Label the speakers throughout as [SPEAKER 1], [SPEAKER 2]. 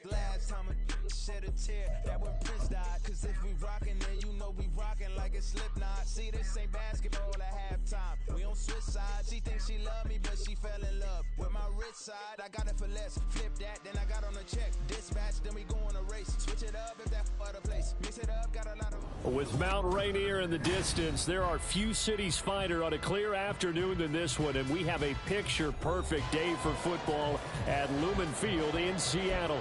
[SPEAKER 1] Last time a shed a tear, that when Prince died. Cause if we rockin', then you know we rockin' like a Slipknot. See, this ain't basketball at halftime. We on switch sides. She thinks she love me, but she fell in love with my rich side. I got it for less. Flip that, then I got on a check. Dispatch, then we go on a race. Switch it up if that other place. Mix it up, got a lot of...
[SPEAKER 2] With Mount Rainier in the distance, there are few cities finer on a clear afternoon than this one, and we have a picture-perfect day for football at Lumen Field in Seattle.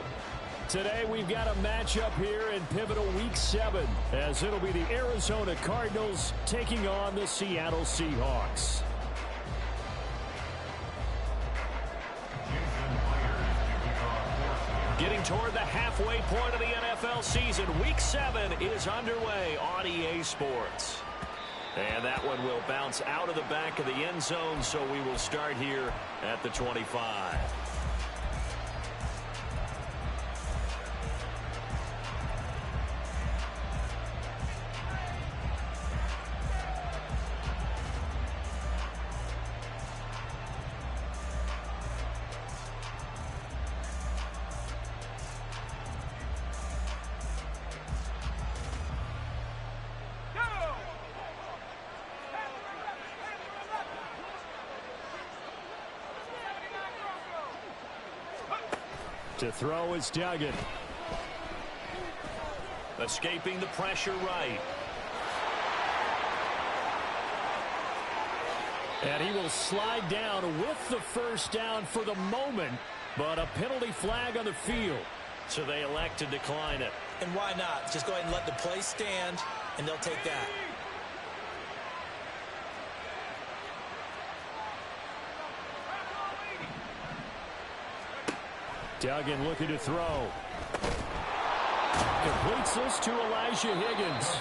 [SPEAKER 2] Today, we've got a matchup here in pivotal Week 7, as it'll be the Arizona Cardinals taking on the Seattle Seahawks. Getting toward the halfway point of the NFL season, Week 7 is underway on EA Sports. And that one will bounce out of the back of the end zone, so we will start here at the 25. To throw is Duggan. Escaping the pressure right. And he will slide down with the first down for the moment, but a penalty flag on the field. So they elect to decline it.
[SPEAKER 3] And why not? Just go ahead and let the play stand, and they'll take that.
[SPEAKER 2] Duggan looking to throw. Completes this to Elijah Higgins.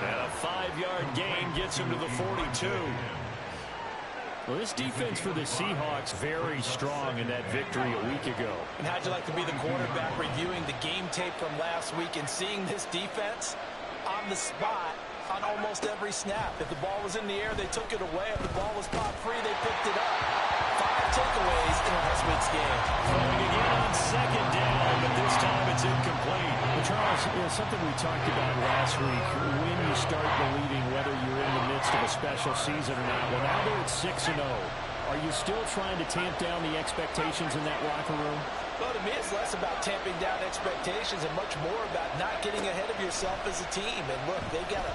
[SPEAKER 2] And a 5-yard gain gets him to the 42. Well, this defense for the Seahawks very strong in that victory a week ago.
[SPEAKER 3] And how'd you like to be the quarterback reviewing the game tape from last week and seeing this defense on the spot on almost every snap? If the ball was in the air, they took it away. If the ball was pop free, they picked it up. 5 takeaways in last week's game.
[SPEAKER 2] Throwing again on second down, but this time it's incomplete. Well, Charles, something we talked about last week, when you start believing whether you're in the midst of a special season or not. Well, now they're at 6-0. Are you still trying to tamp down the expectations in that locker room?
[SPEAKER 3] Well, to me, it's less about tamping down expectations and much more about not getting ahead of yourself as a team. And look, they've got to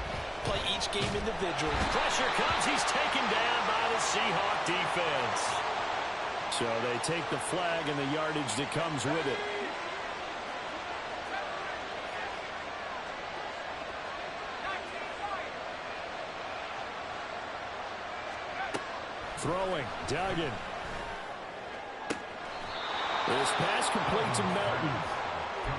[SPEAKER 3] play each game individually.
[SPEAKER 2] Pressure comes. He's taken down by the Seahawk defense. So they take the flag and the yardage that comes with it. Throwing, Duggan. This pass complete to Melton.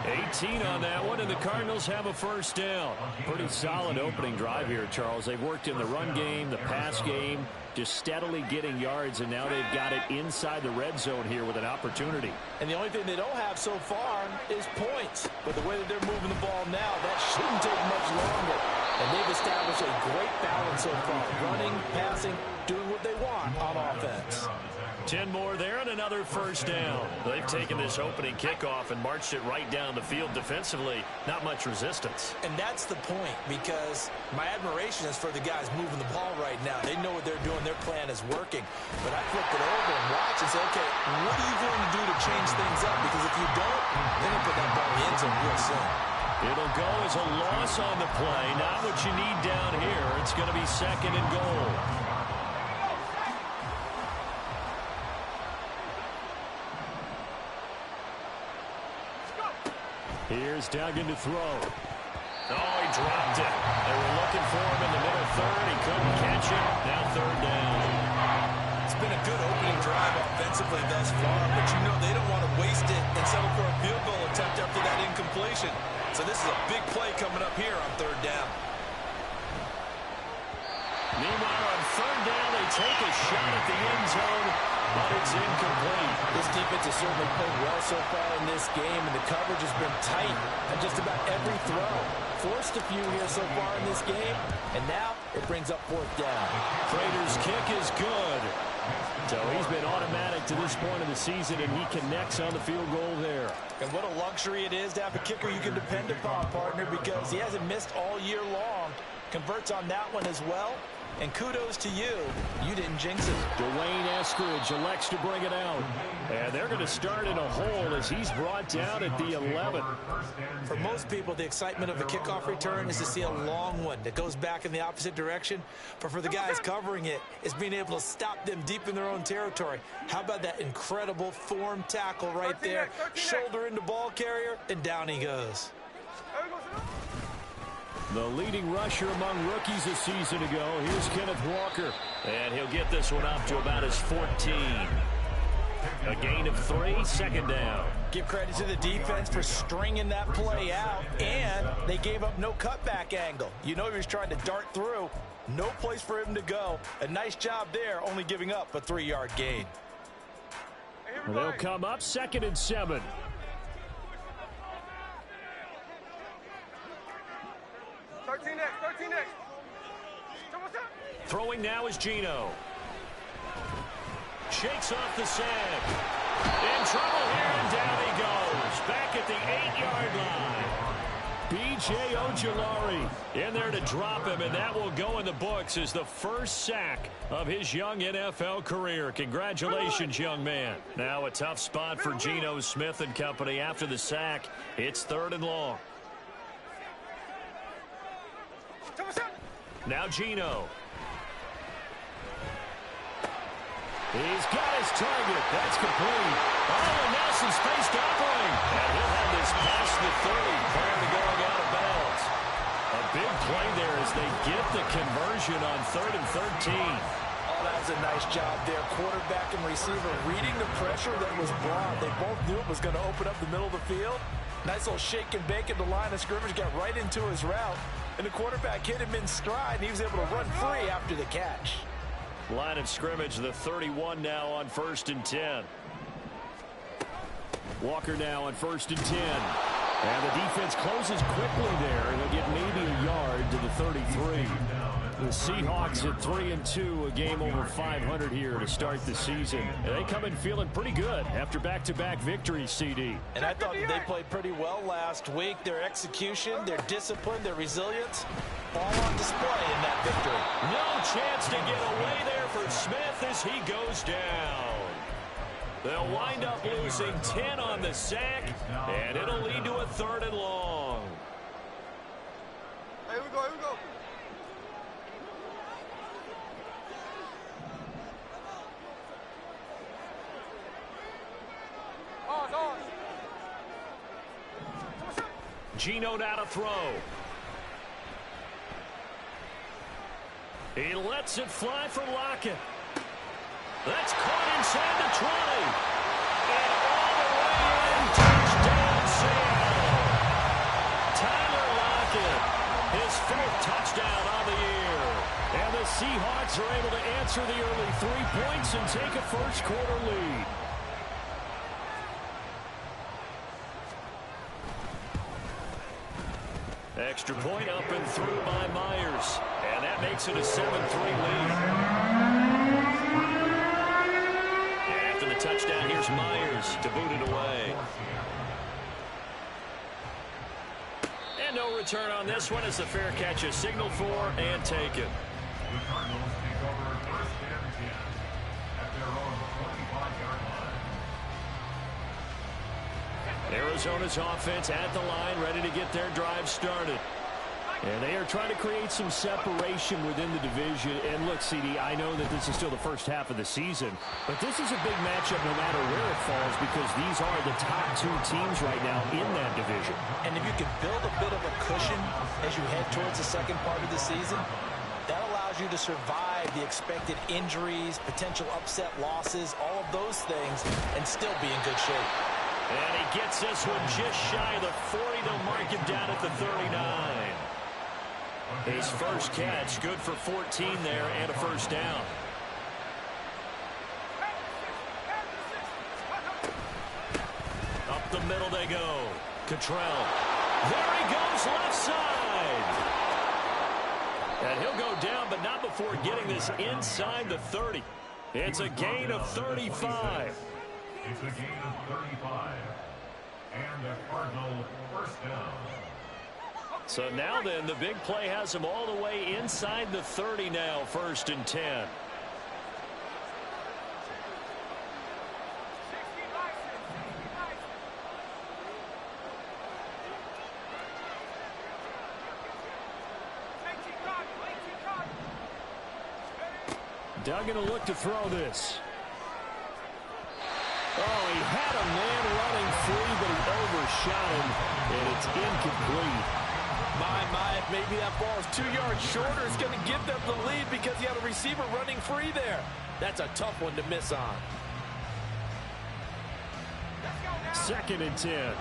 [SPEAKER 2] 18 on that one, and the Cardinals have a first down. Pretty solid opening drive here, Charles. They've worked in the run game, the pass game, just steadily getting yards, and now they've got it inside the red zone here with an opportunity.
[SPEAKER 3] And the only thing they don't have so far is points. But the way that they're moving the ball now, that shouldn't take much longer. And they've established a great balance so far. Running, passing, doing what they want on offense.
[SPEAKER 2] 10 more there and another first down. They've taken this opening kickoff and marched it right down the field defensively. Not much resistance.
[SPEAKER 3] And that's the point, because my admiration is for the guys moving the ball right now. They know what they're doing. Their plan is working. But I flip it over and watch and say, okay, what are you going to do to change things up? Because if you don't, they're going to put that ball in the end zone real soon.
[SPEAKER 2] It'll go as a loss on the play. Not what you need down here. It's going to be 2nd and goal. Here's Duggan to throw. Oh, he dropped it. They were looking for him in the middle third. He couldn't catch it. Now 3rd down.
[SPEAKER 3] It's been a good opening drive offensively thus far, but you know they don't want to waste it and settle for a field goal attempt after that incompletion. So this is a big play coming up here on 3rd down.
[SPEAKER 2] Meanwhile, on 3rd down, they take a shot at the end zone, but it's incomplete.
[SPEAKER 3] This defense has certainly played well so far in this game, and the coverage has been tight on just about every throw. Forced a few here so far in this game, and now it brings up fourth down.
[SPEAKER 2] Prater's kick is good. So he's been automatic to this point of the season, and he connects on the field goal there.
[SPEAKER 3] And what a luxury it is to have a kicker you can depend upon, partner, because he hasn't missed all year long. Converts on that one as well. And kudos to you. You didn't jinx it.
[SPEAKER 2] Dwayne Eskridge elects to bring it out. And they're going to start in a hole as he's brought down at the 11.
[SPEAKER 3] For most people, the excitement of a kickoff return is to see a long one that goes back in the opposite direction. But for the guys covering it, it's being able to stop them deep in their own territory. How about that incredible form tackle right there? Shoulder into ball carrier, and down he goes.
[SPEAKER 2] The leading rusher among rookies a season ago. Here's Kenneth Walker. And he'll get this one up to about his 14. A gain of 3, second down.
[SPEAKER 3] Give credit to the defense for stringing that play out, and they gave up no cutback angle. You know he was trying to dart through. No place for him to go. A nice job there, only giving up a 3-yard gain.
[SPEAKER 2] They'll come up 2nd and 7. Throwing now is Geno. Shakes off the sag. In trouble here, and down he goes. Back at the 8-yard line. B.J. Ojulari in there to drop him, and that will go in the books as the first sack of his young NFL career. Congratulations, young man. Now a tough spot for Geno Smith and company after the sack. It's 3rd and long. Now Geno. He's got his target. That's complete. Oh, and now some space to operate. And he'll have this past the 30 prior to going out of bounds. A big play there as they get the conversion on 3rd and 13.
[SPEAKER 3] Oh, that was a nice job there. Quarterback and receiver reading the pressure that was brought. They both knew it was going to open up the middle of the field. Nice little shake and bake at the line of scrimmage. Got right into his route. And the quarterback hit him in stride, and he was able to run free after the catch.
[SPEAKER 2] Line of scrimmage, the 31 now on 1st and 10. Walker now on 1st and 10. And the defense closes quickly there. They'll get maybe a yard to the 33. The Seahawks at 3-2, a game over 500 here to start the season. And they come in feeling pretty good after back-to-back victories, CD.
[SPEAKER 3] And I thought that they played pretty well last week. Their execution, their discipline, their resilience, all on display in that victory.
[SPEAKER 2] No chance to get away there for Smith as he goes down. They'll wind up losing 10 on the sack, and it'll lead to a 3rd and long.
[SPEAKER 4] Here we go, here we go.
[SPEAKER 2] Geno now to throw. He lets it fly for Lockett. That's caught inside the 20. And all the way in, touchdown Seattle. Tyler Lockett, his 4th touchdown on the year. And the Seahawks are able to answer the early 3 points and take a first-quarter lead. Extra point up and through by Myers. And that makes it a 7-3 lead. After the touchdown, here's Myers to boot it away. And no return on this one as the fair catch is signaled for and taken. Arizona's offense at the line, ready to get their drive started. And they are trying to create some separation within the division. And look, CD, I know that this is still the first half of the season, but this is a big matchup no matter where it falls because these are the top 2 teams right now in that division.
[SPEAKER 3] And if you can build a bit of a cushion as you head towards the second part of the season, that allows you to survive the expected injuries, potential upset losses, all of those things, and still be in good shape.
[SPEAKER 2] And he gets this one just shy of the 40. They'll mark him down at the 39. His first catch, good for 14 there and a first down. the middle they go. Cottrell. There he goes, left side. And he'll go down, but not before getting this inside the 30. It's a gain of 35.
[SPEAKER 4] It's a gain of 35. And the Cardinal first down.
[SPEAKER 2] So now then, the big play has him all the way inside the 30 now, 1st and 10. Duggan will look to throw this. Oh, he had a man running free, but he overshot him, and it's incomplete.
[SPEAKER 3] My, maybe that ball is 2 yards shorter. It's going to give them the lead because he had a receiver running free there. That's a tough one to miss on.
[SPEAKER 2] 2nd and 10.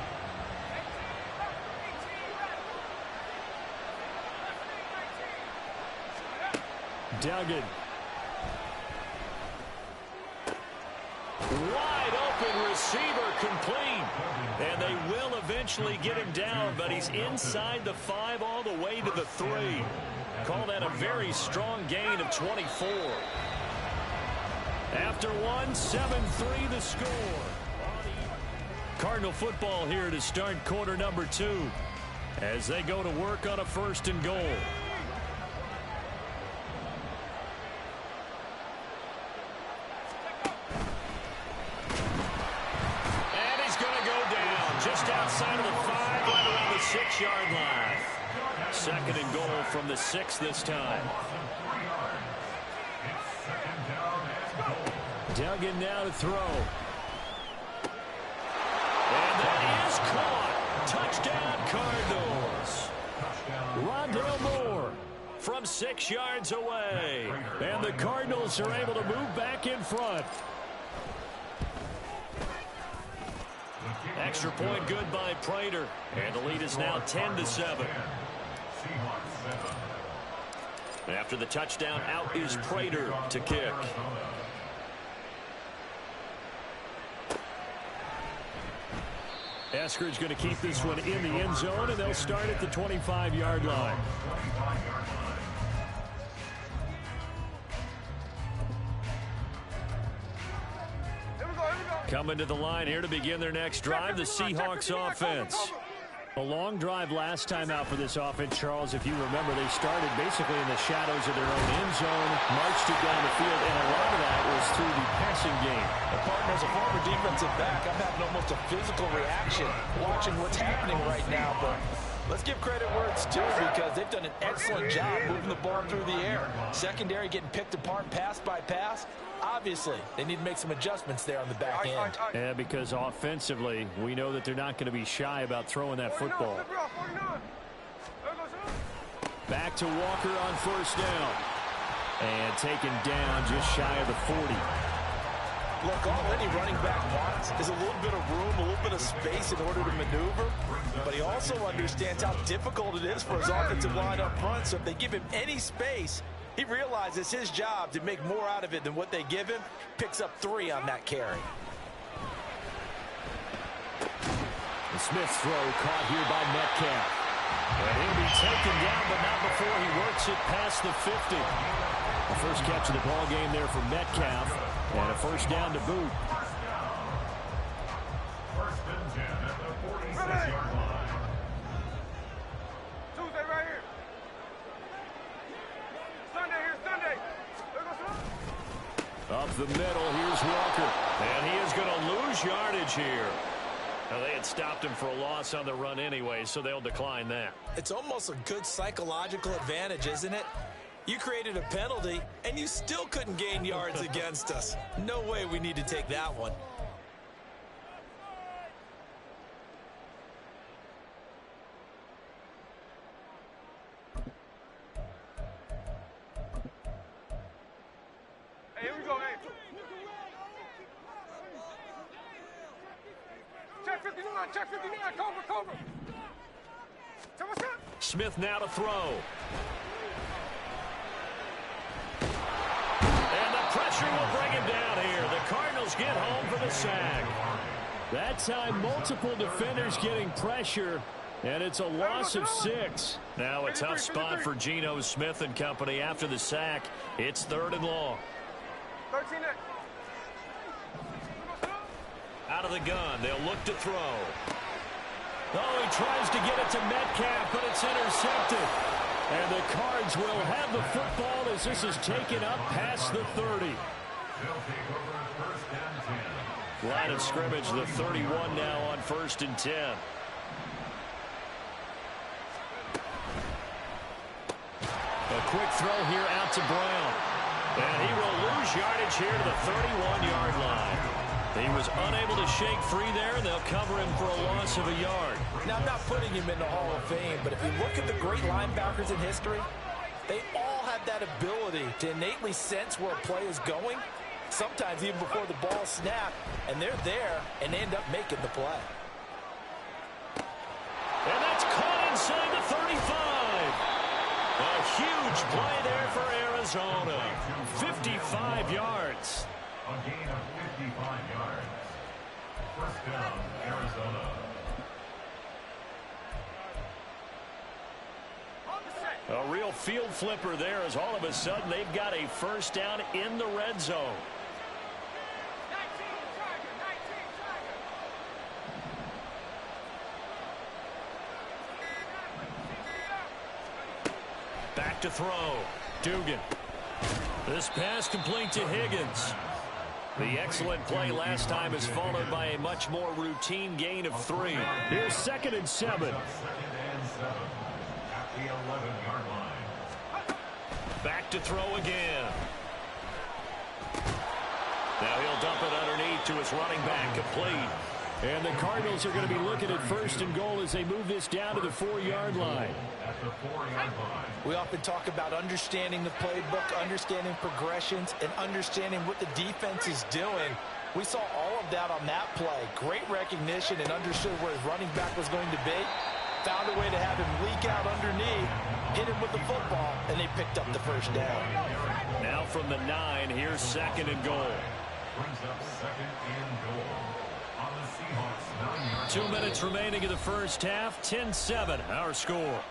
[SPEAKER 2] Duggan. Wide open receiver complete. And they will eventually get him down, but he's inside the 5 all the way to the 3. Call that a very strong gain of 24. After one, 7-3 the score. Cardinal football here to start quarter number 2 as they go to work on a 1st and goal. Just outside of the 5, right around the 6-yard line. 2nd and goal from the 6 this time. Duggan now to throw. And that is caught. Touchdown, Cardinals. Rondale Moore from 6 yards away. And the Cardinals are able to move back in front. Extra point good by Prater. And the lead is now 10-7. After the touchdown, out is Prater to kick. Eskridge going to keep this one in the end zone, and they'll start at the 25-yard line. Coming to the line here to begin their next drive, the Seahawks offense. A long drive last time out for this offense, Charles. If you remember, they started basically in the shadows of their own end zone, marched it down the field, and a lot of that was through the passing game.
[SPEAKER 3] The partner, as a former defensive back, I'm having almost a physical reaction watching what's happening right now, but let's give credit where it's due because they've done an excellent job moving the ball through the air. Secondary getting picked apart pass by pass. Obviously, they need to make some adjustments there on the back end.
[SPEAKER 2] Yeah, because offensively, we know that they're not going to be shy about throwing that football. Back to Walker on 1st down. And taken down just shy of the 40.
[SPEAKER 3] Look, all any running back wants is a little bit of room, a little bit of space in order to maneuver. But he also understands how difficult it is for his offensive line up front. So if they give him any space, he realizes his job to make more out of it than what they give him. Picks up 3 on that carry.
[SPEAKER 2] The Smith's throw caught here by Metcalf. And he'll be taken down, but not before he works it past the 50. The first catch of the ball game there for Metcalf. And a 1st down to boot.
[SPEAKER 4] 1st and 10 at the 46-yard line.
[SPEAKER 5] Tuesday right here. Sunday here, Sunday.
[SPEAKER 2] Up the middle, here's Walker. And he is going to lose yardage here. Now, they had stopped him for a loss on the run anyway, so they'll decline that.
[SPEAKER 3] It's almost a good psychological advantage, isn't it? You created a penalty, and you still couldn't gain yards against us. No way we need to take that one.
[SPEAKER 5] Hey, here we go, hey. Check 59, check 59, cover. Tell what's up.
[SPEAKER 2] Smith now to throw. Pressure will bring him down here. The Cardinals get home for the sack. That time, multiple defenders getting pressure, and it's a loss of 6. Now a tough spot for Geno Smith and company after the sack. It's 3rd and long.
[SPEAKER 5] 13 next.
[SPEAKER 2] Out of the gun, they'll look to throw. Oh, he tries to get it to Metcalf, but it's intercepted. And the Cards will have the football as this is taken up past the 30. Line of scrimmage, the 31 now on 1st and 10. A quick throw here out to Brown. And he will lose yardage here to the 31-yard line. He was unable to shake free there, and they'll cover him for a loss of a yard.
[SPEAKER 3] Now, I'm not putting him in the Hall of Fame, but if you look at the great linebackers in history, they all have that ability to innately sense where a play is going, sometimes even before the ball snapped, and they're there and they end up making the play.
[SPEAKER 2] And that's caught inside the 35. A huge play there for Arizona. 55 yards.
[SPEAKER 4] A gain of 55 yards. First down, Arizona.
[SPEAKER 2] A real field flipper there as all of a sudden they've got a first down in the red zone. Back to throw. Dugan. This pass complete to Higgins. The excellent play last time is followed by a much more routine gain of 3. Here's 2nd and 7.
[SPEAKER 4] At the 11-yard line.
[SPEAKER 2] Back to throw again. Now he'll dump it underneath to his running back, complete. And the Cardinals are going to be looking at 1st and goal as they move this down to the 4-yard line.
[SPEAKER 4] At the 4-yard line.
[SPEAKER 3] We often talk about understanding the playbook, understanding progressions, and understanding what the defense is doing. We saw all of that on that play. Great recognition and understood where his running back was going to be. Found a way to have him leak out underneath, hit him with the football, and they picked up the first down.
[SPEAKER 2] Now from the 9, here's 2nd and goal.
[SPEAKER 4] Brings up 2nd and goal. On the Seahawks 9-yard
[SPEAKER 2] 2 minutes remaining in the first half. 10-7, our score.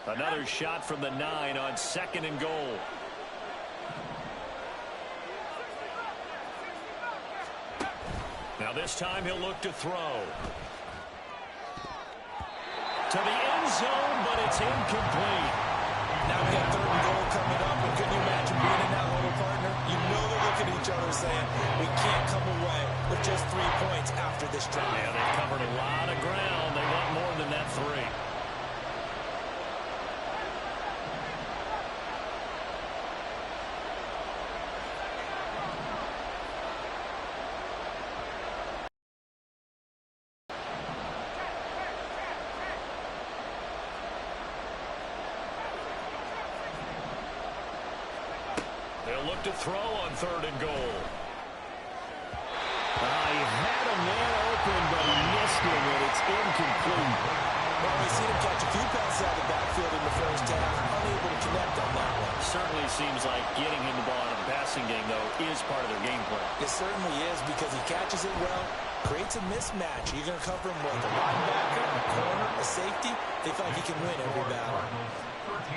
[SPEAKER 2] Another shot from the 9 on 2nd and goal. Now this time he'll look to throw. To the end zone, but it's incomplete.
[SPEAKER 3] Now we got 3rd and goal coming up, and couldn't you imagine being in that little partner? You know they're looking at each other saying, we can't come away with just 3 points after this drive.
[SPEAKER 2] Yeah, they've covered a lot of ground. They want more than that 3. They'll look to throw on 3rd and goal. He had a man open, but he missed him, and it's incomplete.
[SPEAKER 3] Well, we've seen him catch a few passes out of the backfield in the first half, unable to connect on that one.
[SPEAKER 2] Certainly seems like getting him the ball out of the passing game, though, is part of their game plan.
[SPEAKER 3] It certainly is, because he catches it well, creates a mismatch. You're going to cover him with a linebacker, a corner, a safety. They feel like he can win every battle.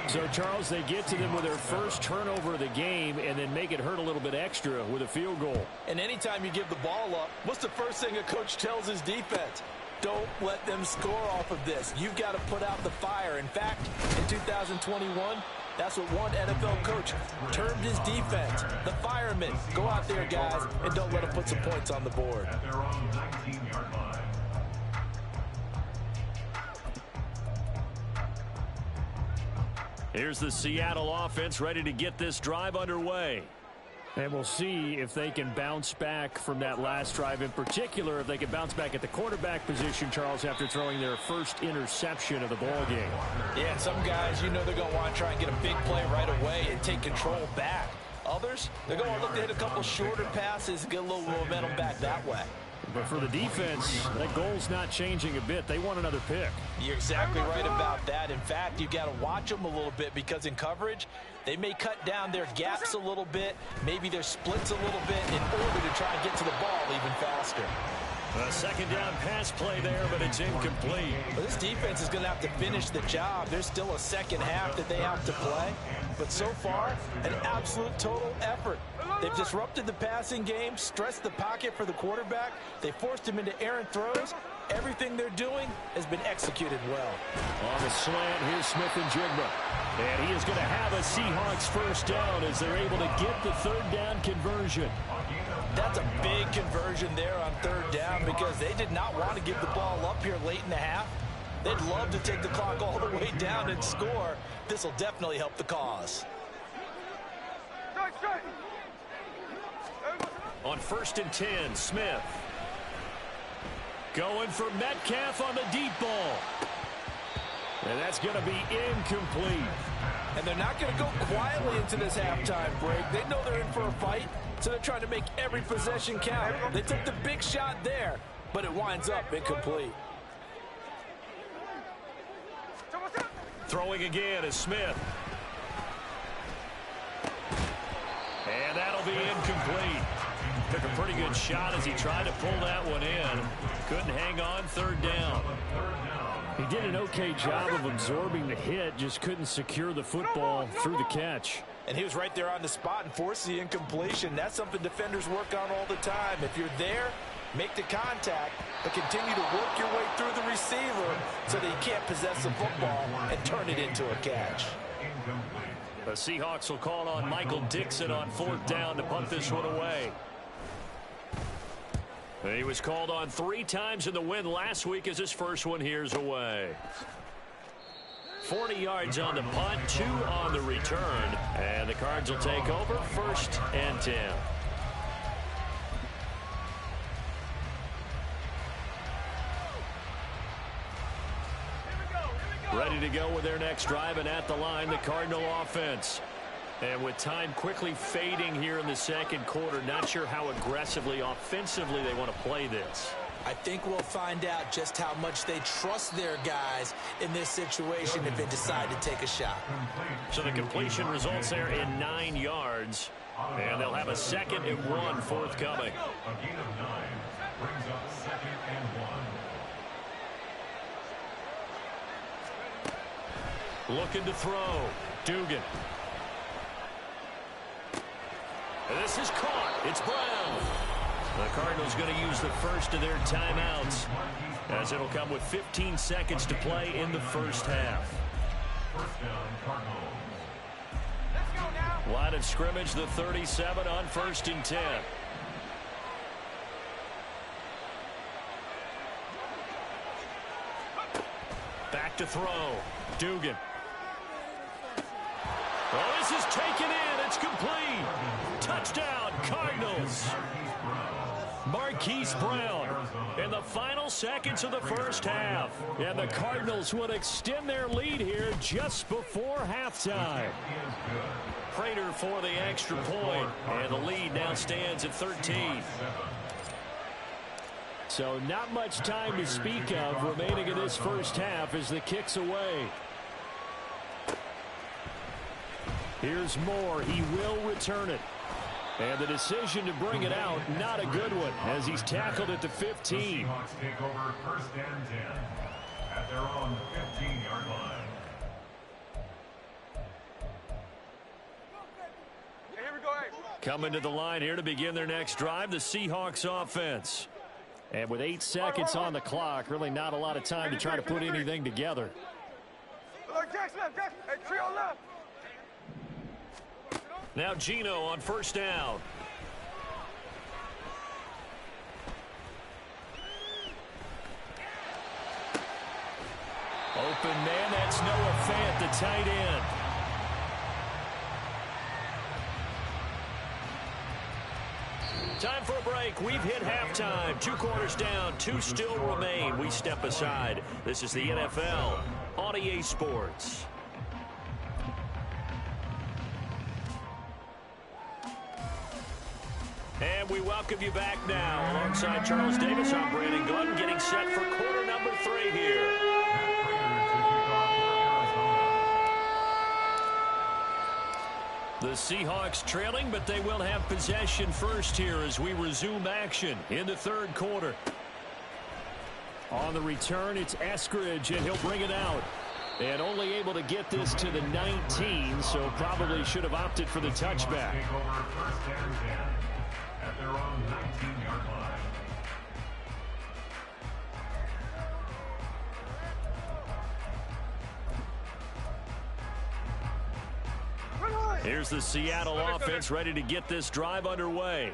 [SPEAKER 2] So, Charles, they get to them with their first turnover of the game and then make it hurt a little bit extra with a field goal.
[SPEAKER 3] And anytime you give the ball up, what's the first thing a coach tells his defense? Don't let them score off of this. You've got to put out the fire. In fact, in 2021, that's what one NFL coach termed his defense. The firemen. Go out there, guys, and don't let them put some points on the board.
[SPEAKER 4] At their own 19-yard line.
[SPEAKER 2] Here's the Seattle offense ready to get this drive underway. And we'll see if they can bounce back from that last drive. In particular, if they can bounce back at the quarterback position, Charles, after throwing their first interception of the ball game.
[SPEAKER 3] Yeah, some guys, you know they're going to want to try and get a big play right away and take control back. Others, they're going to look to hit a couple shorter passes and get a little momentum back that way.
[SPEAKER 2] But for the defense, that goal's not changing a bit. They want another pick.
[SPEAKER 3] You're exactly right about that. In fact, you got to watch them a little bit because in coverage, they may cut down their gaps a little bit, maybe their splits a little bit in order to try and get to the ball even faster.
[SPEAKER 2] A second down pass play there, but it's incomplete.
[SPEAKER 3] But this defense is going to have to finish the job. There's still a second half that they have to play. But so far, an absolute total effort. They've disrupted the passing game, stressed the pocket for the quarterback. They forced him into errant throws. Everything they're doing has been executed well.
[SPEAKER 2] On the slant, here's Smith and Jigba. And he is going to have a Seahawks first down as they're able to get the third down conversion.
[SPEAKER 3] That's a big conversion there on third down because they did not want to give the ball up here late in the half. They'd love to take the clock all the way down and score. This will definitely help the cause.
[SPEAKER 2] On 1st and 10, Smith. Going for Metcalf on the deep ball. And that's going to be incomplete.
[SPEAKER 3] And they're not going to go quietly into this halftime break. They know they're in for a fight, so they're trying to make every possession count. They took the big shot there, but it winds up incomplete.
[SPEAKER 2] Throwing again is Smith. And that'll be incomplete. Took a pretty good shot as he tried to pull that one in. Couldn't hang on third down. He did an okay job of absorbing the hit, just couldn't secure the football through the catch.
[SPEAKER 3] And he was right there on the spot and forced the incompletion. That's something defenders work on all the time. If you're there, make the contact, but continue to work your way through the receiver so that you can't possess the football and turn it into a catch.
[SPEAKER 2] The Seahawks will call on Michael Dixon on 4th down to punt this one away. He was called on 3 times in the win last week as his first one here's away. 40 yards on the punt, 2 on the return. And the Cards will take over 1st and 10. Ready to go with their next drive, and at the line, the Cardinal offense. And with time quickly fading here in the second quarter, not sure how aggressively, offensively they want to play this.
[SPEAKER 3] I think we'll find out just how much they trust their guys in this situation if they decide to take a shot.
[SPEAKER 2] So the completion results there in 9 yards. And they'll have a 2nd and 1 forthcoming.
[SPEAKER 4] A gain of 9 brings up 2nd and 1.
[SPEAKER 2] Looking to throw. Dugan. And this is caught. It's Brown. The Cardinals going to use the first of their timeouts as it'll come with 15 seconds to play in the first half.
[SPEAKER 4] First down, Cardinals.
[SPEAKER 2] Line of scrimmage, the 37 on 1st and 10. Back to throw. Dugan. Oh, this is taken in. It's complete. Touchdown, Cardinals. Marquise Brown in the final seconds of the first half. And the Cardinals would extend their lead here just before halftime. Prater for the extra point. And the lead now stands at 13. So not much time to speak of remaining in this first half as the kick's away. Here's Moore. He will return it. And the decision to bring it out, not a good one, as he's tackled at the 15.
[SPEAKER 4] The Seahawks take over 1st and 10 at their own 15-yard line.
[SPEAKER 5] Here we go, hey.
[SPEAKER 2] Coming to the line here to begin their next drive, the Seahawks offense. And with 8 seconds on the clock, really not a lot of time to try to put anything together.
[SPEAKER 5] Look, Jackson left, Jackson. Hey, trio left.
[SPEAKER 2] Now Gino on 1st down. Open man, that's Noah Fant, the tight end. Time for a break. We've hit halftime. 2 quarters down, 2 still remain. We step aside. This is the NFL on EA Sports. And we welcome you back now. Alongside Charles Davis, I'm Brandon Glenn, getting set for quarter number 3 here. The Seahawks trailing, but they will have possession first here as we resume action in the third quarter. On the return, it's Eskridge, and he'll bring it out. And only able to get this to the 19, so probably should have opted for the touchback.
[SPEAKER 4] At their own 19-yard line.
[SPEAKER 2] Here's the Seattle offense ready to get this drive underway.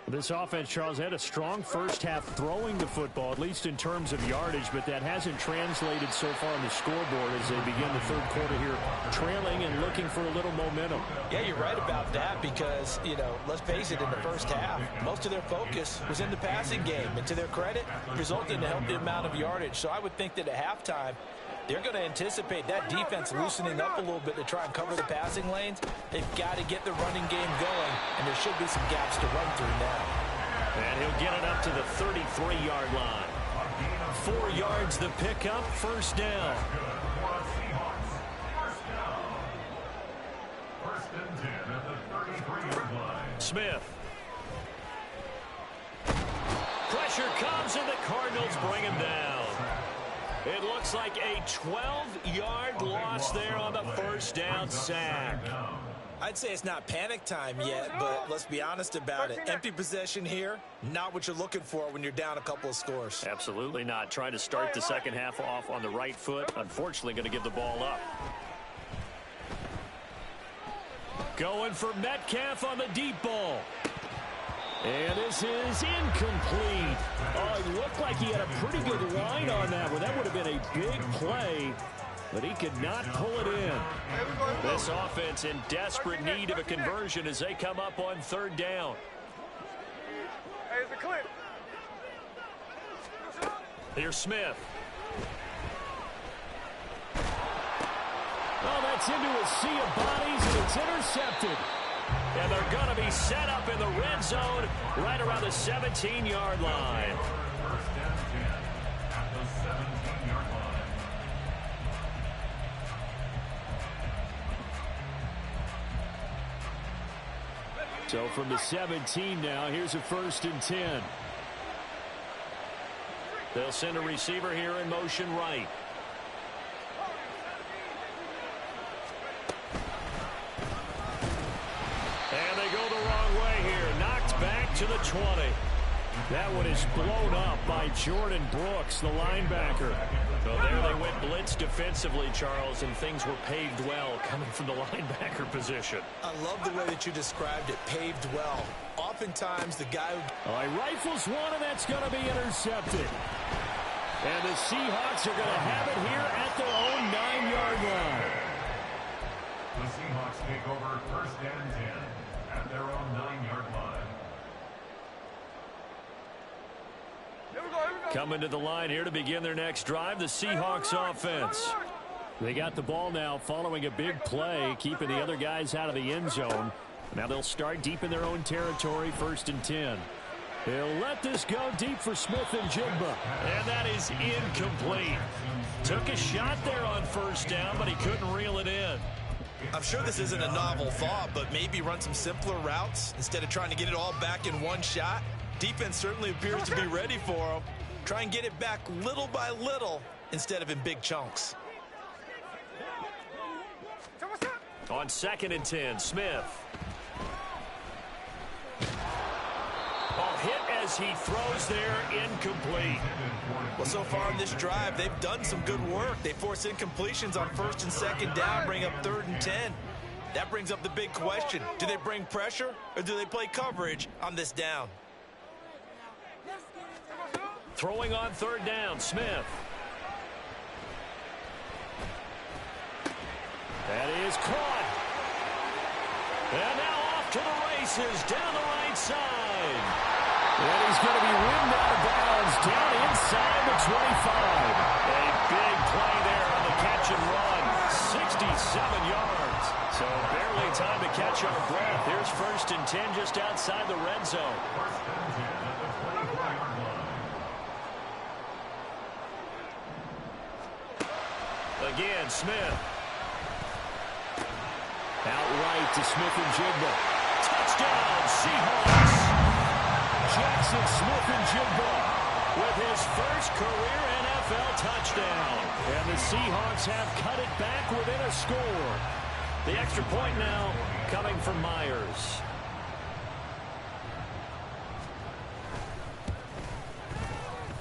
[SPEAKER 6] This offense, Charles, had a strong first half throwing the football, at least in terms of yardage, but that hasn't translated so far on the scoreboard as they begin the third quarter here, trailing and looking for a little momentum.
[SPEAKER 3] Yeah, you're right about that because, let's face it, in the first half, most of their focus was in the passing game, and to their credit, resulted in a healthy amount of yardage. So I would think that at halftime, they're going to anticipate that defense loosening up a little bit to try and cover the passing lanes. They've got to get the running game going, and there should be some gaps to run through now.
[SPEAKER 2] And he'll get it up to the 33-yard line. 4 yards the pickup, first down.
[SPEAKER 4] First and 10 at the 33-yard line.
[SPEAKER 2] Smith. Pressure comes, and the Cardinals bring him down. It looks like a 12-yard loss there on the first down sack.
[SPEAKER 3] I'd say it's not panic time yet, but let's be honest about it. Empty possession here, not what you're looking for when you're down a couple of scores.
[SPEAKER 2] Absolutely not. Trying to start the second half off on the right foot. Unfortunately, going to give the ball up. Going for Metcalf on the deep ball. And this is incomplete. Oh, it looked like he had a pretty good line on that one. That would have been a big play, but he could not pull it in. This offense in desperate need of a conversion as they come up on third down.
[SPEAKER 5] Hey, it's a clip.
[SPEAKER 2] Here's Smith. Oh, that's into a sea of bodies, and it's intercepted. And they're going to be set up in the red zone right around the 17-yard line.
[SPEAKER 4] First and 10 at the 17-yard line.
[SPEAKER 2] So from the 17 now, here's a first and 10. They'll send a receiver here in motion right. And they go the wrong way here. Knocked back to the 20. That one is blown up by Jordan Brooks, the linebacker. So there they went blitz defensively, Charles, and things were paved well coming from the linebacker position.
[SPEAKER 3] I love the way that you described it, paved well. Oftentimes, the guy who...
[SPEAKER 2] All right, rifles one, and that's going to be intercepted. And the Seahawks are going to have it here at their own 9-yard line.
[SPEAKER 4] The Seahawks take over first and 10 at their own 9-yard line.
[SPEAKER 2] Coming to the line here to begin their next drive, the Seahawks offense. They got the ball now following a big play, keeping the other guys out of the end zone. Now they'll start deep in their own territory, first and 10. He'll let this go deep for Smith and Jigba. And that is incomplete. Took a shot there on first down, but he couldn't reel it in.
[SPEAKER 3] I'm sure this isn't a novel thought, but maybe run some simpler routes instead of trying to get it all back in one shot. Defense certainly appears to be ready for him. Try and get it back little by little instead of in big chunks.
[SPEAKER 2] On second and 10, Smith. Oh, hit as he throws there, incomplete.
[SPEAKER 3] Well, so far in this drive, they've done some good work. They force incompletions on first and second down, bring up third and 10. That brings up the big question. Do they bring pressure or do they play coverage on this down?
[SPEAKER 2] Throwing on third down, Smith. That is caught. And now off to the races down the right side. And he's going to be rimmed out of bounds down inside the 25. A big play there on the catch and run. 67 yards. So barely time to catch our breath. Here's first and 10 just outside the red zone.
[SPEAKER 4] First and 10 at the 24-yard line.
[SPEAKER 2] Again, Smith. Outright to Smith-Njigba. Touchdown, Seahawks. Jackson Smith-Njigba with his first career NFL touchdown. And the Seahawks have cut it back within a score. The extra point now coming from Myers.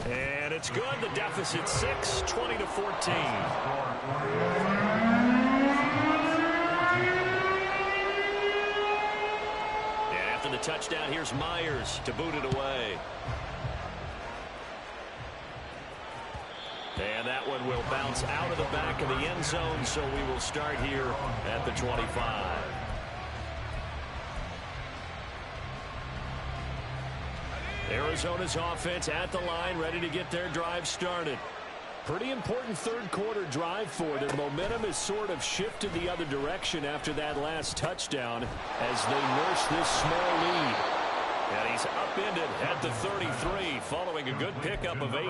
[SPEAKER 2] And it's good. The deficit 6, 20-14. And after the touchdown, here's Myers to boot it away. And that one will bounce out of the back of the end zone, so we will start here at the 25. Arizona's offense at the line, ready to get their drive started. Pretty important third quarter drive for them. Momentum has sort of shifted the other direction after that last touchdown as they nurse this small lead. And he's upended at the 33 following a good pickup of 8.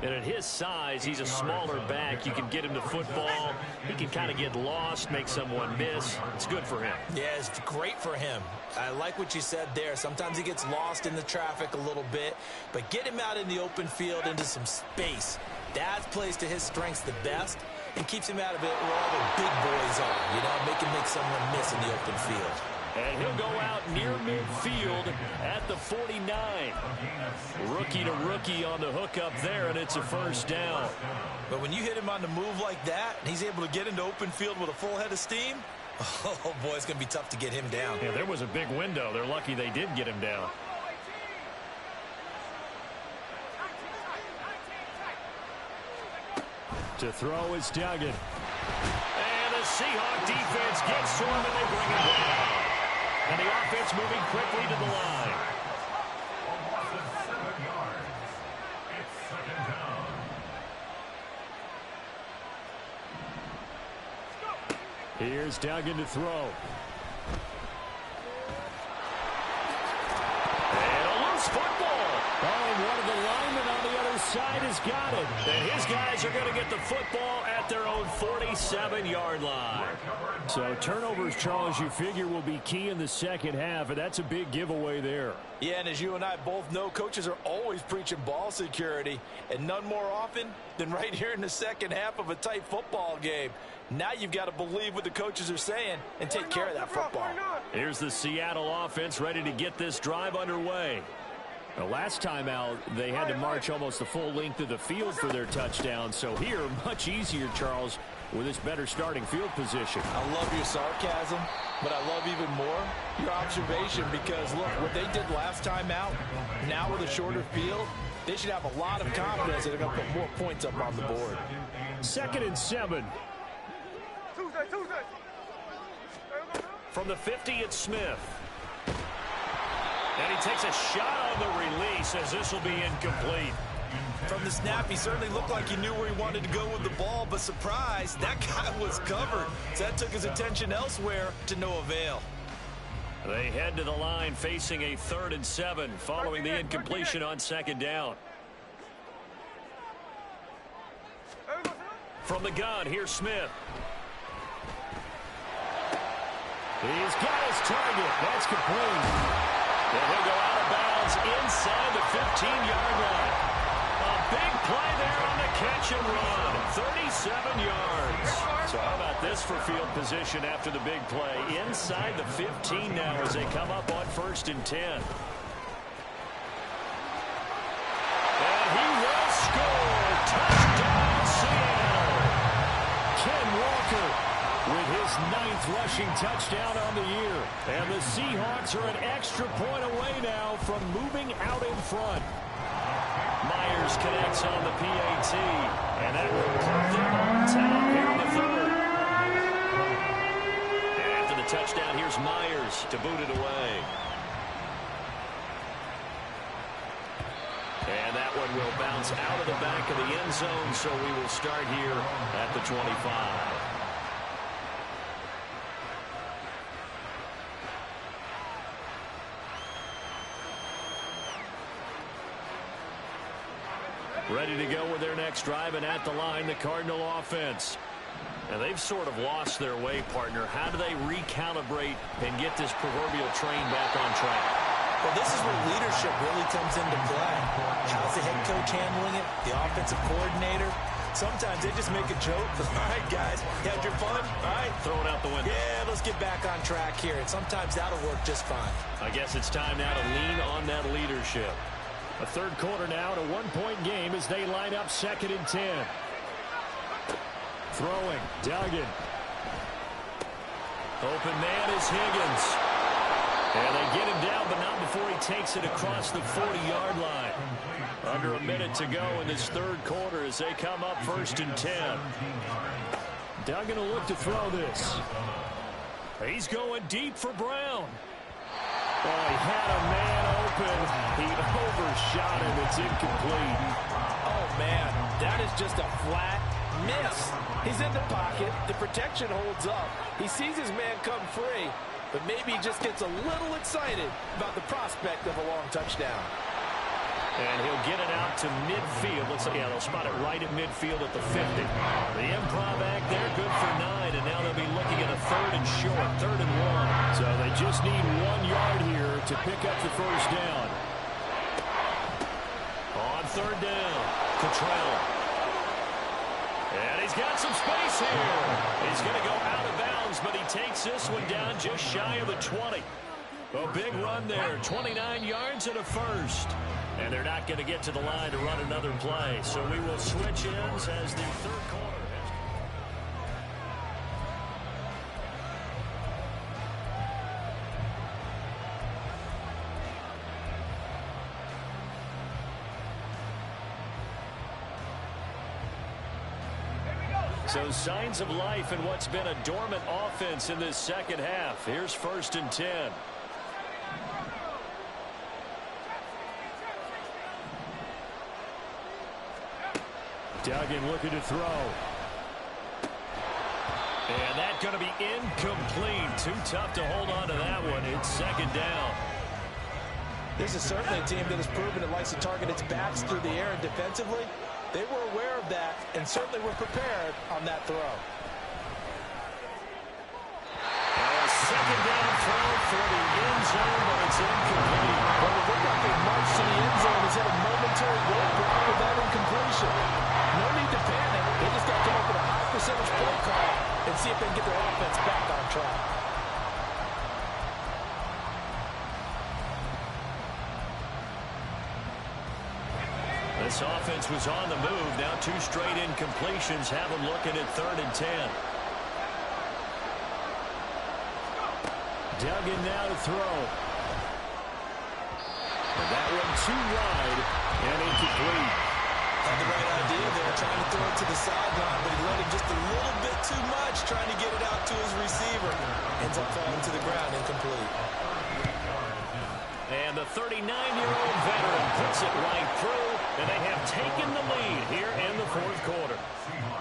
[SPEAKER 2] And at his size, he's a smaller back. You can get him to football. He can kind of get lost, make someone miss. It's good for him.
[SPEAKER 3] Yeah, it's great for him. I like what you said there. Sometimes he gets lost in the traffic a little bit, but get him out in the open field into some space. That plays to his strengths the best and keeps him out of it where all the big boys are, you know, make him make someone miss in the open field.
[SPEAKER 2] And he'll go out near midfield at the 49. Rookie to rookie on the hookup there, and it's a first down.
[SPEAKER 3] But when you hit him on the move like that, and he's able to get into open field with a full head of steam, oh, boy, it's going to be tough to get him down.
[SPEAKER 2] Yeah, there was a big window. They're lucky they did get him down. To throw is Duggan. And the Seahawk defense gets to him, and they bring him down. And the offense moving quickly to the line.
[SPEAKER 4] A loss of 7 yards. It's second down.
[SPEAKER 2] Here's Duggan to throw. And a loose football. Oh, and one of the linemen on the other side has got it. And his guys are going to get the football at their own 47-yard line. So turnovers, Charles, you figure will be key in the second half, and that's a big giveaway there.
[SPEAKER 3] Yeah, and as you and I both know, coaches are always preaching ball security, and none more often than right here in the second half of a tight football game. Now you've got to believe what the coaches are saying and take care of that football.
[SPEAKER 2] Here's the Seattle offense ready to get this drive underway. The last time out, they had to march almost the full length of the field for their touchdown. So here, much easier, Charles, with this better starting field position.
[SPEAKER 3] I love your sarcasm, but I love even more your observation because, look, what they did last time out, now with a shorter field, they should have a lot of confidence that they're going to put more points up on the board.
[SPEAKER 2] 2nd and 7.
[SPEAKER 5] Tuesday.
[SPEAKER 2] From the 50, it's Smith. And he takes a shot on the release as this will be incomplete.
[SPEAKER 3] From the snap, he certainly looked like he knew where he wanted to go with the ball, but surprise, that guy was covered. So that took his attention elsewhere to no avail.
[SPEAKER 2] They head to the line facing a 3rd and 7 following the incompletion on 2nd down. From the gun, here's Smith. He's got his target. That's complete. And he'll go out of bounds inside the 15-yard line. A big play there on the catch and run. 37 yards. So how about this for field position after the big play? Inside the 15 now as they come up on 1st and 10. And he will score. Touchdown, Seattle. Ken Walker with his 9th rushing touchdown on the year. And the Seahawks are an extra point away now from moving out in front. Myers connects on the PAT. And that will put them on top here in the 3rd. And after the touchdown, here's Myers to boot it away. And that one will bounce out of the back of the end zone, so we will start here at the 25. Ready to go with their next drive, and at the line, the Cardinal offense. And they've sort of lost their way, partner. How do they recalibrate and get this proverbial train back on track?
[SPEAKER 3] Well, this is where leadership really comes into play. How's the head coach handling it? The offensive coordinator? Sometimes they just make a joke. All right, guys, you had your fun? All right.
[SPEAKER 2] Throw it out the window.
[SPEAKER 3] Yeah, let's get back on track here. And sometimes that'll work just fine.
[SPEAKER 2] I guess it's time now to lean on that leadership. A third quarter now, at a one-point game as they line up 2nd and 10. Throwing, Duggan. Open man is Higgins. And they get him down, but not before he takes it across the 40-yard line. Under a minute to go in this third quarter as they come up 1st and 10. Duggan will look to throw this. He's going deep for Brown. Oh, he had a man open. He overshot him. It's incomplete.
[SPEAKER 3] Oh, man, that is just a flat miss. He's in the pocket. The protection holds up. He sees his man come free, but maybe he just gets a little excited about the prospect of a long touchdown.
[SPEAKER 2] And he'll get it out to midfield. Looks like, yeah, they'll spot it right at midfield at the 50. The improv act there, good for 9, and now they'll be looking at a 3rd and short, 3rd and 1. So they just need 1 yard here to pick up the first down. On 3rd down, Cottrell. And he's got some space here. He's going to go out of bounds, but he takes this one down just shy of the 20. A big run there, 29 yards and a first. And they're not going to get to the line to run another play. So we will switch ends as the third quarter. So signs of life in what's been a dormant offense in this second half. Here's 1st and 10. Duggan looking to throw. And that's going to be incomplete. Too tough to hold on to that one. It's 2nd down.
[SPEAKER 3] This is certainly a team that has proven it likes to target its backs through the air and defensively. They were aware of that and certainly were prepared on that throw.
[SPEAKER 2] A 2nd down throw for the end zone, but it's incomplete.
[SPEAKER 3] Well, it looked like they marched to the end zone. He's had a momentary roadblock with that incompletion. No need to panic. They just got to come up with a high percentage play call and see if they can get their offense back on track.
[SPEAKER 2] This offense was on the move. Now 2 straight incompletions have them looking at 3rd and 10. Duggan now to throw. And that one too wide and incomplete.
[SPEAKER 3] Had the right idea there, trying to throw it to the sideline, but he let him just a little bit too much, trying to get it out to his receiver. Ends up falling to the ground, incomplete.
[SPEAKER 2] And the 39-year-old veteran puts it right through, and they have taken the lead here in the 4th quarter.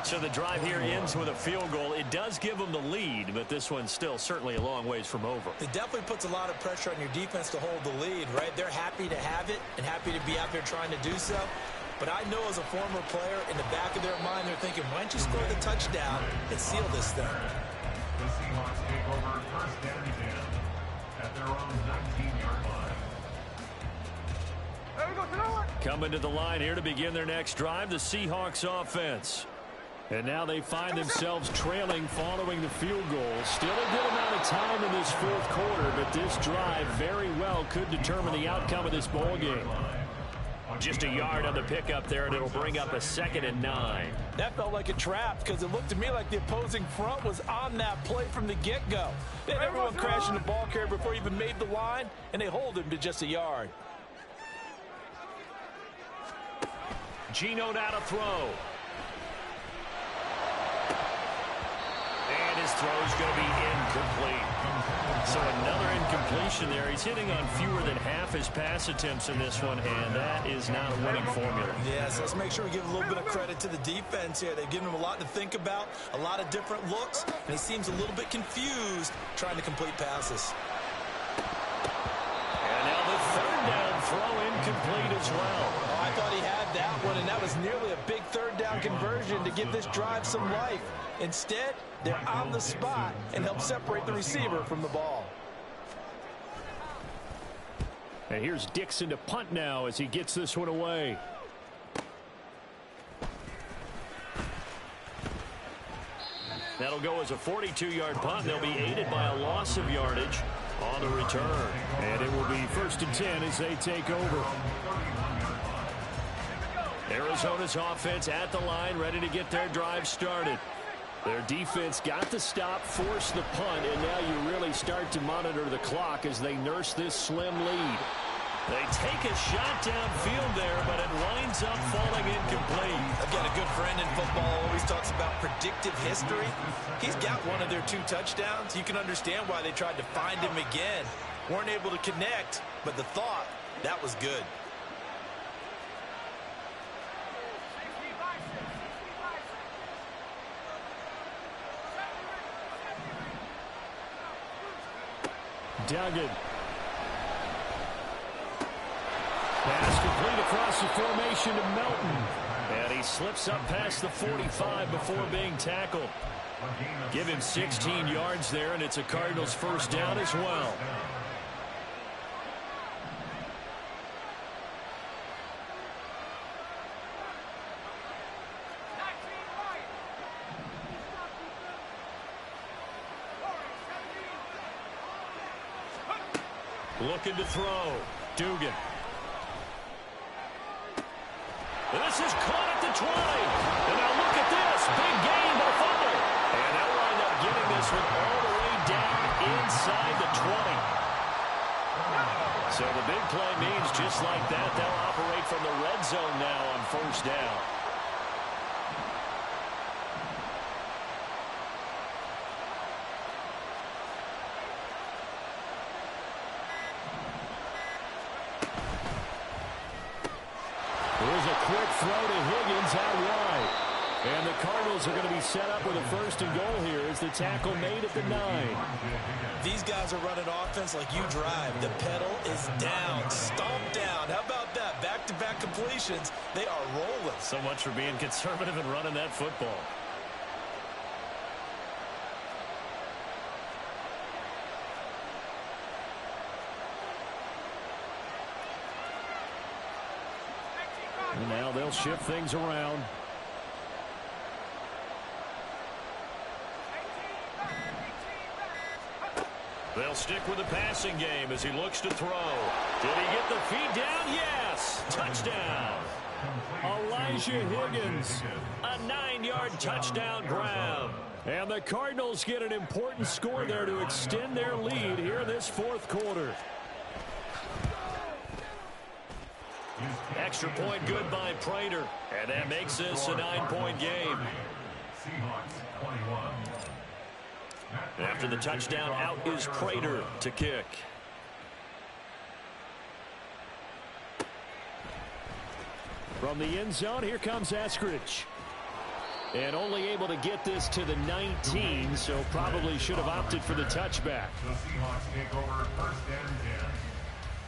[SPEAKER 2] So the drive here ends with a field goal. It does give them the lead, but this one's still certainly a long ways from over.
[SPEAKER 3] It definitely puts a lot of pressure on your defense to hold the lead, right? They're happy to have it and happy to be out there trying to do so. But I know as a former player, in the back of their mind, they're thinking, why don't you score the touchdown and seal this thing?
[SPEAKER 4] The Seahawks take over 1st and 10 at their own 19-yard line.
[SPEAKER 2] Coming to the line here to begin their next drive, the Seahawks offense. And now they find themselves trailing following the field goal. Still a good amount of time in this 4th quarter, but this drive very well could determine the outcome of this ball game. Just a yard on the pickup there, and it'll bring up a 2nd and 9.
[SPEAKER 3] That felt like a trap because it looked to me like the opposing front was on that play from the get-go. They had everyone crashing the ball carrier before he even made the line, and they hold him to just a yard.
[SPEAKER 2] Geno now to throw. And his throw's going to be incomplete. So another incompletion there. He's hitting on fewer than half his pass attempts in this one, and that is not a winning formula.
[SPEAKER 3] Yes, let's make sure we give a little bit of credit to the defense here. They've given him a lot to think about, a lot of different looks, and he seems a little bit confused trying to complete passes.
[SPEAKER 2] And now the 3rd down throw incomplete as well.
[SPEAKER 3] Oh, I thought he had that one, and that was nearly a big third down conversion to give this drive some life. Instead, they're on the spot and help separate the receiver from the ball.
[SPEAKER 2] And here's Dixon to punt now as he gets this one away. That'll go as a 42-yard punt. They'll be aided by a loss of yardage on the return. And it will be 1st and 10 as they take over. Arizona's offense at the line, ready to get their drive started. Their defense got the stop, forced the punt, and now you really start to monitor the clock as they nurse this slim lead. They take a shot downfield there, but it winds up falling incomplete.
[SPEAKER 3] Again, a good friend in football always talks about predictive history. He's got one of their 2 touchdowns. You can understand why they tried to find him again. Weren't able to connect, but the thought, that was good.
[SPEAKER 2] Duggan. Pass complete across the formation to Melton. And he slips up past the 45 before being tackled. Give him 16 yards there, and it's a Cardinals 1st down as well. Looking to throw. Dugan. This is caught at the 20. And now look at this. Big gain by Fumble. And they'll wind up getting this one all the way down inside the 20. So the big play means just like that, they'll operate from the red zone now on 1st down. There's a quick throw to Higgins out wide. And the Cardinals are going to be set up with a 1st and goal here as the tackle made at the 9.
[SPEAKER 3] These guys are running offense like you drive. The pedal is down, stomp down. How about that? Back-to-back completions. They are rolling.
[SPEAKER 2] So much for being conservative and running that football. And now they'll shift things around. They'll stick with the passing game as he looks to throw. Did he get the feet down? Yes! Touchdown! Elijah Higgins, a 9-yard touchdown grab. And the Cardinals get an important score there to extend their lead here in this 4th quarter. Extra point good by Prater. And that makes this a 9-point game. After the touchdown, out is Prater to kick. From the end zone, here comes Eskridge. And only able to get this to the 19, so probably should have opted for the touchback.
[SPEAKER 4] The Seahawks take over 1st and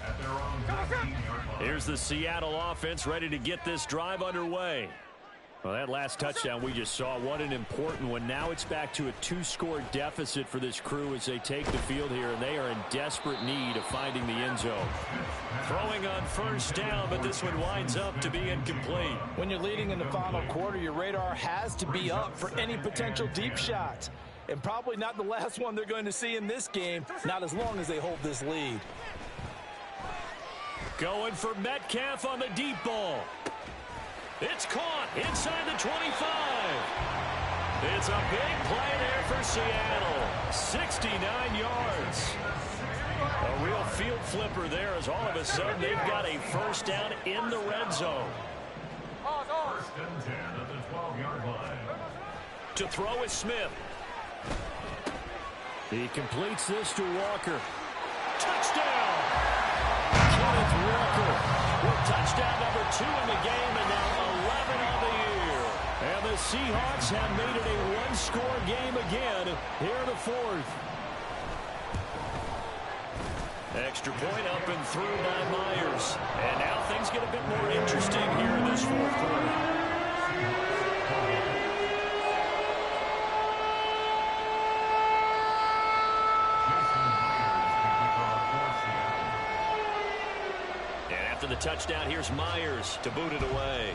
[SPEAKER 4] 10 at their own 19-yard line.
[SPEAKER 2] Here's the Seattle offense ready to get this drive underway. Well, that last touchdown we just saw, what an important one. Now it's back to a 2-score deficit for this crew as they take the field here, and they are in desperate need of finding the end zone. Throwing on 1st down, but this one winds up to be incomplete.
[SPEAKER 3] When you're leading in the final quarter, your radar has to be up for any potential deep shots. And probably not the last one they're going to see in this game, not as long as they hold this lead.
[SPEAKER 2] Going for Metcalf on the deep ball. It's caught inside the 25. It's a big play there for Seattle. 69 yards. A real field flipper there as all of a sudden they've got a 1st down in the red zone.
[SPEAKER 4] 1st and 10 at the 12-yard line.
[SPEAKER 2] To throw is Smith. He completes this to Walker. Touchdown! Kenneth Walker with touchdown number 2 in the game, and now 11 on the year. And the Seahawks have made it a 1-score game again here in the 4th. Extra point up and through by Myers. And now things get a bit more interesting here in this fourth quarter. And after the touchdown, here's Myers to boot it away.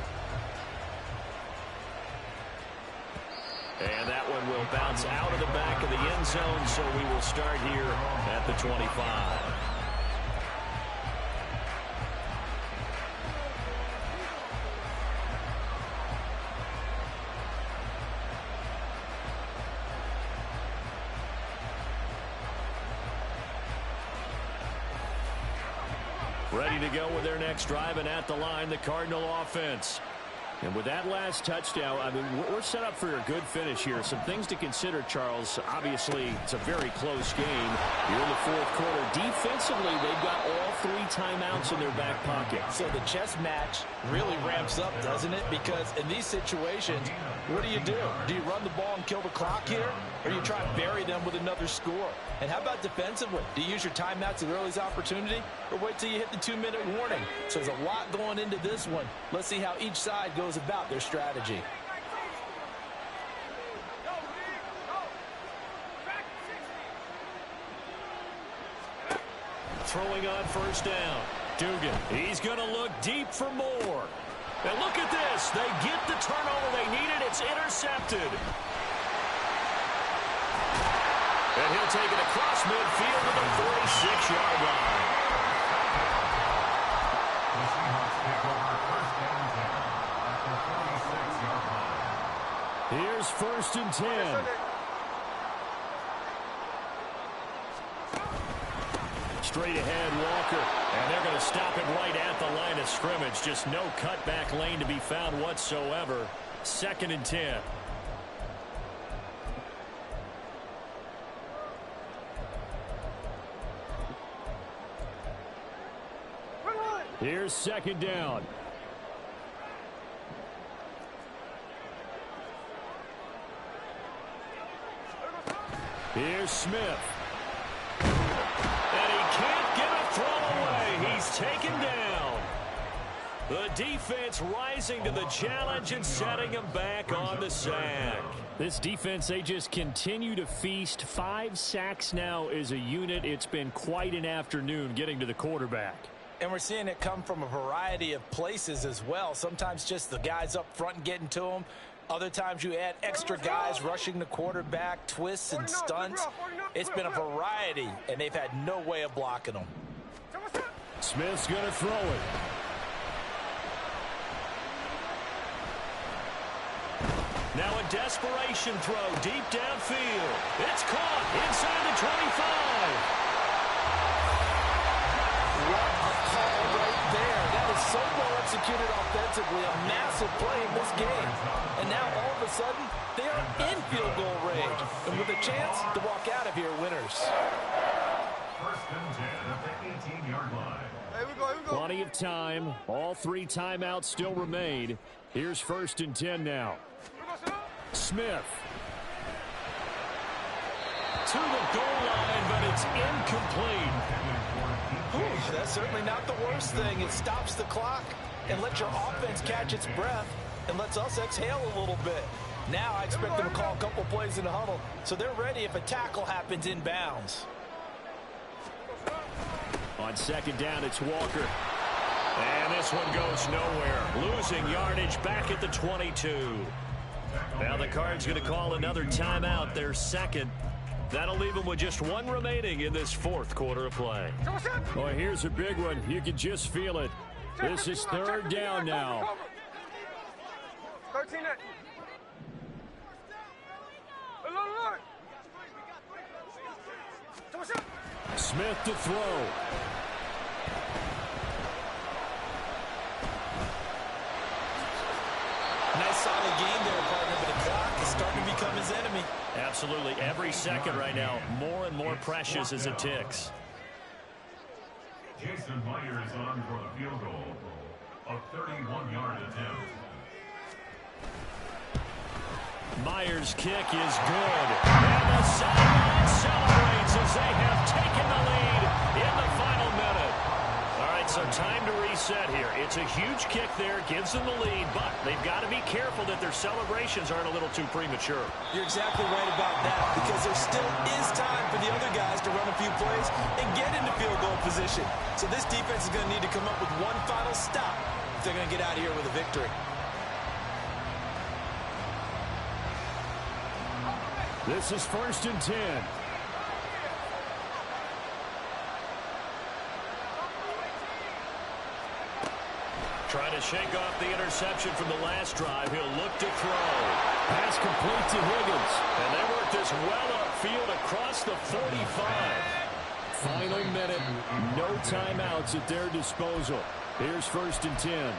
[SPEAKER 2] And that one will bounce out of the back of the end zone, so we will start here at the 25. Ready to go with their next drive, and at the line, the Cardinal offense. And with that last touchdown, I mean, we're set up for a good finish here. Some things to consider, Charles. Obviously, it's a very close game. You're in the fourth quarter. Defensively, they've got all 3 timeouts in their back pocket.
[SPEAKER 3] So the chess match really ramps up, doesn't it? Because in these situations, what do? Do you run the ball and kill the clock here? Or do you try and bury them with another score? And how about defensively? Do you use your timeouts at the earliest opportunity? Or wait till you hit the 2-minute warning? So there's a lot going into this one. Let's see how each side goes about their strategy.
[SPEAKER 2] Throwing on first down. Dugan, he's going to look deep for more. And look at this. They get the turnover they needed. It's intercepted. And he'll take it across midfield to the 46-yard line.
[SPEAKER 4] The Seahawks take over first and 10 at the 46-yard line.
[SPEAKER 2] Here's first and 10. Straight ahead, Walker. And they're going to stop it right at the line of scrimmage. Just no cutback lane to be found whatsoever. Second and 10. Here's second down. Here's Smith. And he can't get a throw away. He's taken down. The defense rising to the challenge and setting him back on the sack. This defense, they just continue to feast. 5 sacks now as a unit. It's been quite an afternoon getting to the quarterback.
[SPEAKER 3] And we're seeing it come from a variety of places as well. Sometimes just the guys up front getting to him. Other times you add extra guys rushing the quarterback, twists and stunts. It's been a variety, and they've had no way of blocking them.
[SPEAKER 2] Smith's going to throw it. Now a desperation throw deep downfield. It's caught inside the 25.
[SPEAKER 3] What a call right there. That is so well executed offensively. A massive play in this game. And now all of a sudden, they are in field goal range. And with a chance to walk out of here winners.
[SPEAKER 4] First and 10 at the 18-yard line.
[SPEAKER 5] Here we go.
[SPEAKER 2] Plenty of time. All 3 timeouts still remain. Here's first and 10 now. Smith. To the goal line, but it's incomplete.
[SPEAKER 3] Ooh, that's certainly not the worst thing. It stops the clock and lets your offense catch its breath and lets us exhale a little bit. Now I expect them to call a couple plays in the huddle so they're ready if a tackle happens inbounds.
[SPEAKER 2] On second down, it's Walker. And this one goes nowhere. Losing yardage back at the 22. Now the Cards going to call another timeout, their second. That'll leave them with just 1 remaining in this fourth quarter of play. Boy, here's a big one. You can just feel it. This is third down now.
[SPEAKER 5] 13.
[SPEAKER 2] Smith to throw.
[SPEAKER 3] Nice solid game there, partner, but the clock is starting to become his enemy.
[SPEAKER 2] Absolutely. Every second right now, more and more precious as it ticks.
[SPEAKER 4] Jason Myers on for the field goal. A 31-yard attempt.
[SPEAKER 2] Myers' kick is good. And the sideline celebrates as they have taken the lead in the final So time to reset here. It's a huge kick there, gives them the lead, but they've got to be careful that their celebrations aren't a little too premature.
[SPEAKER 3] You're exactly right about that, because there still is time for the other guys to run a few plays and get into field goal position. So this defense is going to need to come up with one final stop if they're going to get out of here with a victory.
[SPEAKER 2] This is 1st and 10. Trying to shake off the interception from the last drive. He'll look to throw. Pass complete to Higgins. And they work this well upfield across the 45. Final minute. No timeouts at their disposal. Here's 1st and 10.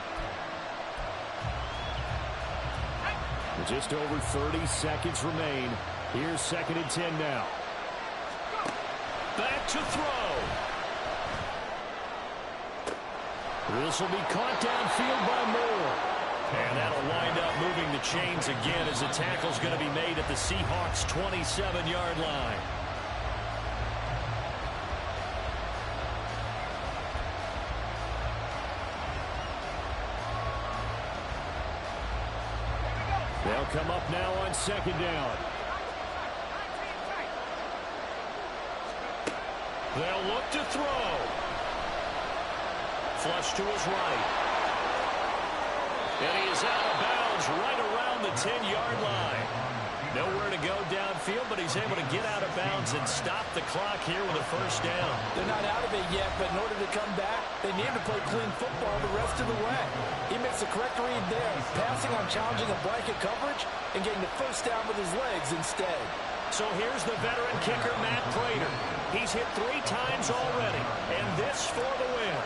[SPEAKER 2] With just over 30 seconds remain. Here's 2nd and 10 now. Back to throw. This will be caught downfield by Moore. And that'll wind up moving the chains again as the tackle's going to be made at the Seahawks' 27-yard line. They'll come up now on 2nd down. They'll look to throw. Flush to his right. And he is out of bounds right around the 10-yard line. Nowhere to go downfield, but he's able to get out of bounds and stop the clock here with a 1st down.
[SPEAKER 3] They're not out of it yet, but in order to come back, they need to play clean football the rest of the way. He makes the correct read there, passing on challenging a blanket coverage and getting the 1st down with his legs instead.
[SPEAKER 2] So here's the veteran kicker, Matt Prater. He's hit 3 times already, and this for the win.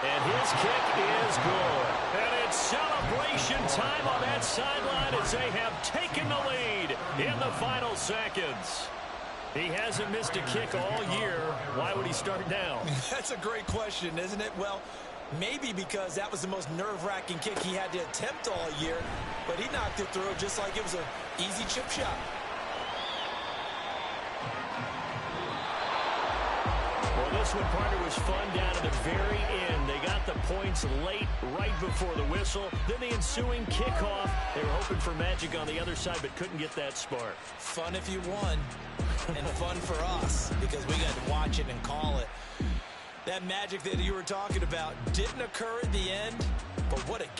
[SPEAKER 2] And his kick is good. And it's celebration time on that sideline as they have taken the lead in the final seconds. He hasn't missed a kick all year. Why would he start now?
[SPEAKER 3] That's a great question, isn't it? Well, maybe because that was the most nerve-wracking kick he had to attempt all year, but he knocked it through just like it was an easy chip shot.
[SPEAKER 2] Well, this one, partner, was fun down at the very end. They got the points late, right before the whistle. Then the ensuing kickoff. They were hoping for magic on the other side, but couldn't get that spark.
[SPEAKER 3] Fun if you won, and fun for us, because we got to watch it and call it. That magic that you were talking about didn't occur at the end, but what a game.